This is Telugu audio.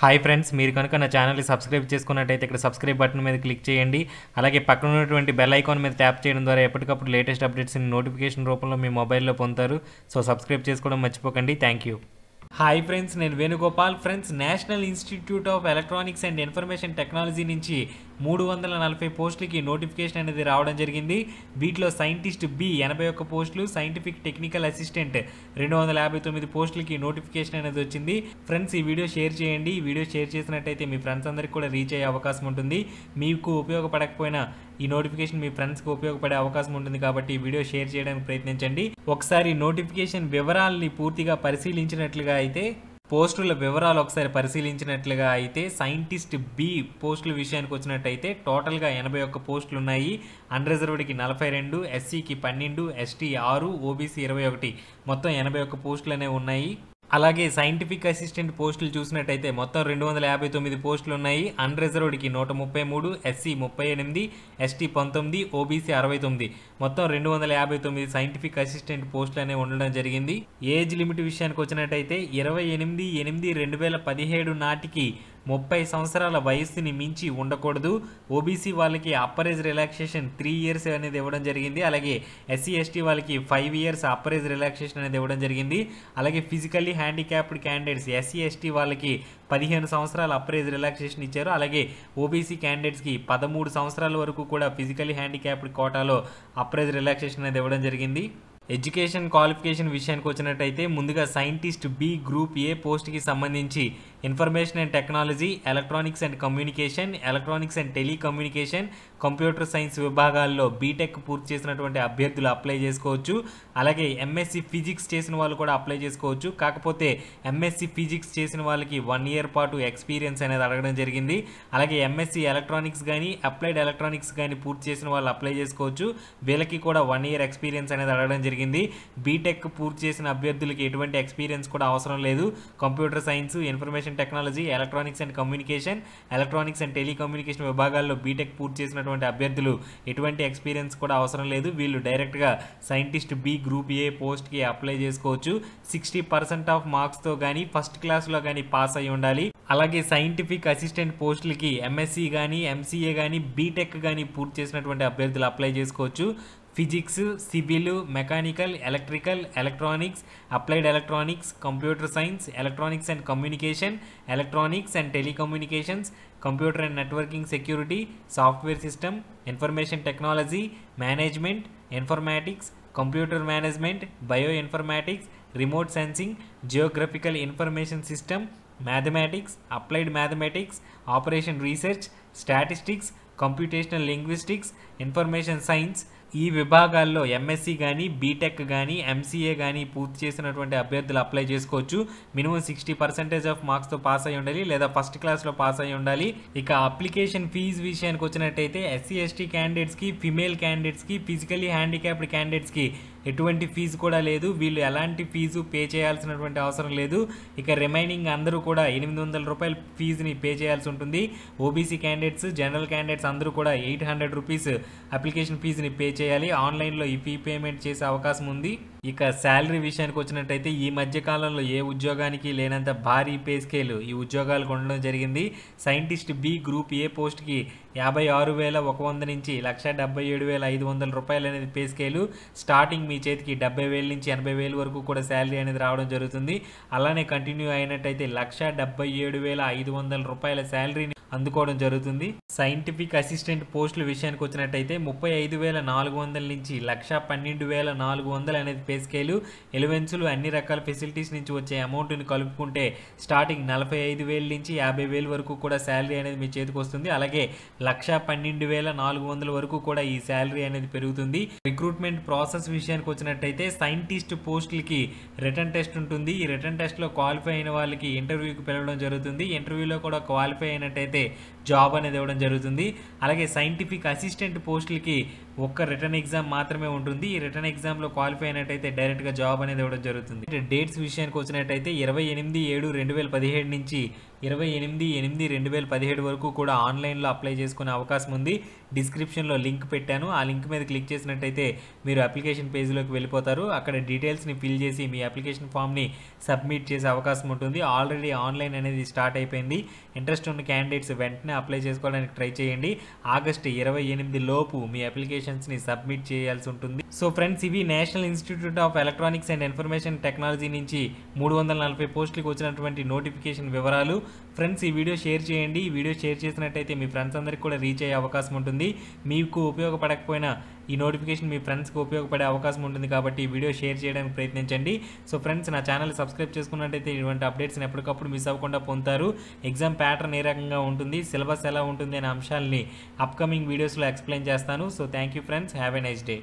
హాయ్ ఫ్రెండ్స్, మీరు కనుక నా ఛానల్ని సబ్స్క్రైబ్ చేసుకున్నట్టయితే ఇక్కడ సబ్స్క్రైబ్ బటన్ మీద క్లిక్ చేయండి. అలాగే పక్కన ఉన్నటువంటి బెల్ ఐకాన్ మీద ట్యాప్ చేయడం ద్వారా ఎప్పటికప్పుడు లేటెస్ట్ అప్డేట్స్ని నోటిఫికేషన్ రూపంలో మీ మొబైల్లో పొందుతారు. సో సబ్స్క్రైబ్ చేసుకోవడం మర్చిపోకండి. Thank you. హాయ్ ఫ్రెండ్స్, నేను Venugopal. Friends, national institute of electronics and information technology నుంచి 340 పోస్టులకి నోటిఫికేషన్ అనేది రావడం జరిగింది. వీటిలో సైంటిస్ట్ బి 81 పోస్టులు, సైంటిఫిక్ టెక్నికల్ అసిస్టెంట్ 259 పోస్టులకి నోటిఫికేషన్ అనేది వచ్చింది. ఫ్రెండ్స్, ఈ వీడియో షేర్ చేయండి. ఈ వీడియో షేర్ చేసినట్టయితే మీ ఫ్రెండ్స్ అందరికీ కూడా రీచ్ అయ్యే అవకాశం ఉంటుంది. మీకు ఉపయోగపడకపోయినా ఈ నోటిఫికేషన్ మీ ఫ్రెండ్స్కి ఉపయోగపడే అవకాశం ఉంటుంది కాబట్టి ఈ వీడియో షేర్ చేయడానికి ప్రయత్నించండి. ఒకసారి నోటిఫికేషన్ వివరాలని పూర్తిగా పరిశీలించినట్లుగా అయితే పోస్టుల వివరాలు ఒకసారి పరిశీలించినట్లుగా అయితే సైంటిస్ట్ బి పోస్టుల విషయానికి వచ్చినట్టయితే టోటల్గా 81 పోస్టులు ఉన్నాయి. అన్రిజర్వ్డ్కి 42, ఎస్సీకి 12, ఎస్టీ 6, ఓబీసీ 21, మొత్తం 81 పోస్టులు అనేవి ఉన్నాయి. అలాగే సైంటిఫిక్ అసిస్టెంట్ పోస్టులు చూసినట్టయితే మొత్తం 259 పోస్టులు ఉన్నాయి. అన్రిజర్వ్డ్కి 133, ఎస్సీ 38, ఎస్టీ 19, ఓబీసీ 69, మొత్తం 259 సైంటిఫిక్ అసిస్టెంట్ పోస్టులు అనేవి ఉండడం జరిగింది. ఏజ్ లిమిట్ విషయానికి వచ్చినట్టయితే 28/8/2017 నాటికి 30 సంవత్సరాల వయస్సుని మించి ఉండకూడదు. ఓబీసీ వాళ్ళకి అప్పర్ ఏజ్ రిలాక్సేషన్ 3 ఇయర్స్ అనేది ఇవ్వడం జరిగింది. అలాగే ఎస్సీ ఎస్టీ వాళ్ళకి 5 ఇయర్స్ అప్పర్ ఏజ్ రిలాక్సేషన్ అనేది ఇవ్వడం జరిగింది. అలాగే physically handicapped candidates SC ST వాళ్ళకి 15 సంవత్సరాల అప్పర్ ఏజ్ రిలాక్సేషన్ ఇచ్చారు. అలాగే ఓబీసీ క్యాండిడేట్స్కి 13 సంవత్సరాల వరకు కూడా ఫిజికల్లీ హ్యాండిక్యాప్డ్ కోటాలో అప్పర్ ఏజ్ రిలాక్సేషన్ అనేది ఇవ్వడం జరిగింది. ఎడ్యుకేషన్ క్వాలిఫికేషన్ విషయానికి వచ్చినట్టయితే ముందుగా సైంటిస్ట్ బి గ్రూప్ ఏ పోస్ట్కి సంబంధించి information and technology, electronics and communication, electronics and telecommunication, computer science విభాగాల్లో బీటెక్ పూర్తి చేసినటువంటి అభ్యర్థులు అప్లై చేసుకోవచ్చు. అలాగే ఎంఎస్సి ఫిజిక్స్ చేసిన వాళ్ళు కూడా అప్లై చేసుకోవచ్చు. కాకపోతే ఎంఎస్సి ఫిజిక్స్ చేసిన వాళ్ళకి 1 ఇయర్ పాటు ఎక్స్పీరియన్స్ అనేది అడగడం జరిగింది. అలాగే ఎంఎస్సి ఎలక్ట్రానిక్స్ కానీ అప్లైడ్ ఎలక్ట్రానిక్స్ కానీ పూర్తి చేసిన వాళ్ళు అప్లై చేసుకోవచ్చు. వీళ్ళకి కూడా 1 ఇయర్ ఎక్స్పీరియన్స్ అనేది అడగడం జరిగింది. బీటెక్ పూర్తి చేసిన అభ్యర్థులకి ఎటువంటి ఎక్స్పీరియన్స్ కూడా అవసరం లేదు. Computer science, information technology, electronics and communication, electronics and telecommunication విభాగాల్లో బీటెక్ పూర్తి చేసినటువంటి అభ్యర్థులు ఎటువంటి ఎక్స్పీరియన్స్ కూడా అవసరం లేదు. వీళ్ళు డైరెక్ట్గా సైంటిస్ట్ బి గ్రూప్ ఏ పోస్ట్కి అప్లై చేసుకోవచ్చు. 60% ఆఫ్ మార్క్స్తో కానీ ఫస్ట్ క్లాస్లో కానీ పాస్ అయి ఉండాలి. అలాగే సైంటిఫిక్ అసిస్టెంట్ పోస్టులకి ఎంఎస్సి కానీ ఎంసీఏ కానీ బీటెక్ కానీ పూర్తి చేసినటువంటి అభ్యర్థులు అప్లై చేసుకోవచ్చు. Physics, civil, mechanical, electrical, electronics, applied electronics, computer science, electronics and communication, electronics and telecommunications, computer and networking security, software system, information technology, management, informatics, computer management, bio informatics, remote sensing, geographical information system, mathematics, applied mathematics, operation research, statistics, computational linguistics, information science, ఈ విభాగాల్లో ఎంఎస్సి కానీ బీటెక్ కానీ ఎంసీఏ కానీ పూర్తి చేసినటువంటి అభ్యర్థులు అప్లై చేసుకోవచ్చు. మినిమం 60% ఆఫ్ మార్క్స్తో పాస్ అయి ఉండాలి లేదా ఫస్ట్ క్లాస్లో పాస్ అయి ఉండాలి. ఇక అప్లికేషన్ ఫీజు విషయానికి వచ్చినట్టయితే ఎస్సీ ఎస్టీ క్యాండిడేట్స్కి, ఫిమేల్ క్యాండిడేట్స్కి, ఫిజికల్లీ హ్యాండిక్యాప్డ్ క్యాండిడేట్స్కి ఎటువంటి ఫీజు కూడా లేదు. వీళ్ళు ఎలాంటి ఫీజు పే చేయాల్సినటువంటి అవసరం లేదు. ఇక రిమైనింగ్ అందరూ కూడా 800 రూపాయల ఫీజుని పే చేయాల్సి ఉంటుంది. ఓబీసీ క్యాండిడేట్స్, జనరల్ క్యాండిడేట్స్ అందరూ కూడా 800 రూపీస్ అప్లికేషన్ ఫీజుని పే చేయాలి. ఆన్లైన్లో ఈ ఫీ పేమెంట్ చేసే అవకాశం ఉంది. ఇక శాలరీ విషయానికి వచ్చినట్టయితే ఈ మధ్య కాలంలో ఏ ఉద్యోగానికి లేనంత భారీ పే స్కేల్ ఈ ఉద్యోగాలకు ఉండడం జరిగింది. సైంటిస్ట్ బి గ్రూప్ ఏ పోస్ట్కి 56,100 నుంచి 1,77,500 రూపాయలు అనేది పే స్కేలు. స్టార్టింగ్ మీ చేతికి 70,000 నుంచి 80,000 వరకు కూడా శాలరీ అనేది రావడం జరుగుతుంది. అలానే కంటిన్యూ అయినట్టయితే 1,77,500 రూపాయల శాలరీని అందుకోవడం జరుగుతుంది. సైంటిఫిక్ అసిస్టెంట్ పోస్టుల విషయానికి వచ్చినట్టయితే 35,400 నుంచి 1,12,400 అనేది పే స్కేలు. ఎలివెన్సులు, అన్ని రకాల ఫెసిలిటీస్ నుంచి వచ్చే అమౌంట్ని కలుపుకుంటే స్టార్టింగ్ 45,000 నుంచి 50,000 వరకు కూడా శాలరీ అనేది మీ చేతికి వస్తుంది. అలాగే 1,12,400 వరకు కూడా ఈ శాలరీ అనేది పెరుగుతుంది. రిక్రూట్మెంట్ ప్రాసెస్ విషయానికి వచ్చినట్టయితే సైంటిస్ట్ పోస్టులకి రిటర్న్ టెస్ట్ ఉంటుంది. ఈ రిటర్న్ టెస్ట్లో క్వాలిఫై అయిన వాళ్ళకి ఇంటర్వ్యూకి పిలవడం జరుగుతుంది. ఇంటర్వ్యూలో కూడా క్వాలిఫై అయినట్టయితే జాబ్ అనేది ఇవ్వడం జరుగుతుంది. అలాగే సైంటిఫిక్ అసిస్టెంట్ పోస్టులకి ఒక్క రిటర్న్ ఎగ్జామ్ మాత్రమే ఉంటుంది. ఈ రిటర్న్ ఎగ్జామ్లో క్వాలిఫై అయినట్టయితే డైరెక్ట్గా జాబ్ అనేది ఇవ్వడం జరుగుతుంది. డేట్స్ విషయానికి వచ్చినట్టయితే 28/7/2017 నుంచి 28/8/2017 వరకు కూడా ఆన్లైన్లో అప్లై చేసుకునే అవకాశం ఉంది. డిస్క్రిప్షన్లో లింక్ పెట్టాను. ఆ లింక్ మీద క్లిక్ చేసినట్టయితే మీరు అప్లికేషన్ పేజ్లోకి వెళ్ళిపోతారు. అక్కడ డీటెయిల్స్ని ఫిల్ చేసి మీ అప్లికేషన్ ఫామ్ని సబ్మిట్ చేసే అవకాశం ఉంటుంది. ఆల్రెడీ ఆన్లైన్ అనేది స్టార్ట్ అయిపోయింది. ఇంట్రెస్ట్ ఉన్న క్యాండిడేట్స్ వెంటనే అప్లై చేసుకోవడానికి ట్రై చేయండి. ఆగస్టు 28 లోపు మీ అప్లికేషన్స్ని సబ్మిట్ చేయాల్సి ఉంటుంది. సో ఫ్రెండ్స్, ఇవి national institute of electronics and information technology నుంచి 340 పోస్టులకు వచ్చినటువంటి నోటిఫికేషన్ వివరాలు. ఫ్రెండ్స్, ఈ వీడియో షేర్ చేయండి. ఈ వీడియో షేర్ చేసినట్టయితే మీ ఫ్రెండ్స్ అందరికీ కూడా రీచ్ అయ్యే అవకాశం ఉంటుంది. మీకు ఉపయోగపడకపోయినా ఈ నోటిఫికేషన్ మీ ఫ్రెండ్స్కి ఉపయోగపడే అవకాశం ఉంటుంది కాబట్టి ఈ వీడియో షేర్ చేయడానికి ప్రయత్నించండి. సో ఫ్రెండ్స్, నా ఛానల్ సబ్స్క్రైబ్ చేసుకున్నట్టయితే ఇటువంటి అప్డేట్స్ని ఎప్పటికప్పుడు మిస్ అవ్వకుండా పొందుతారు. ఎగ్జామ్ ప్యాటర్న్ ఏ రకంగా ఉంటుంది, సిలబస్ ఎలా ఉంటుంది అనే అంశాలని అప్కమింగ్ వీడియోస్లో ఎక్స్ప్లెయిన్ చేస్తాను. So thank you friends, have a nice day.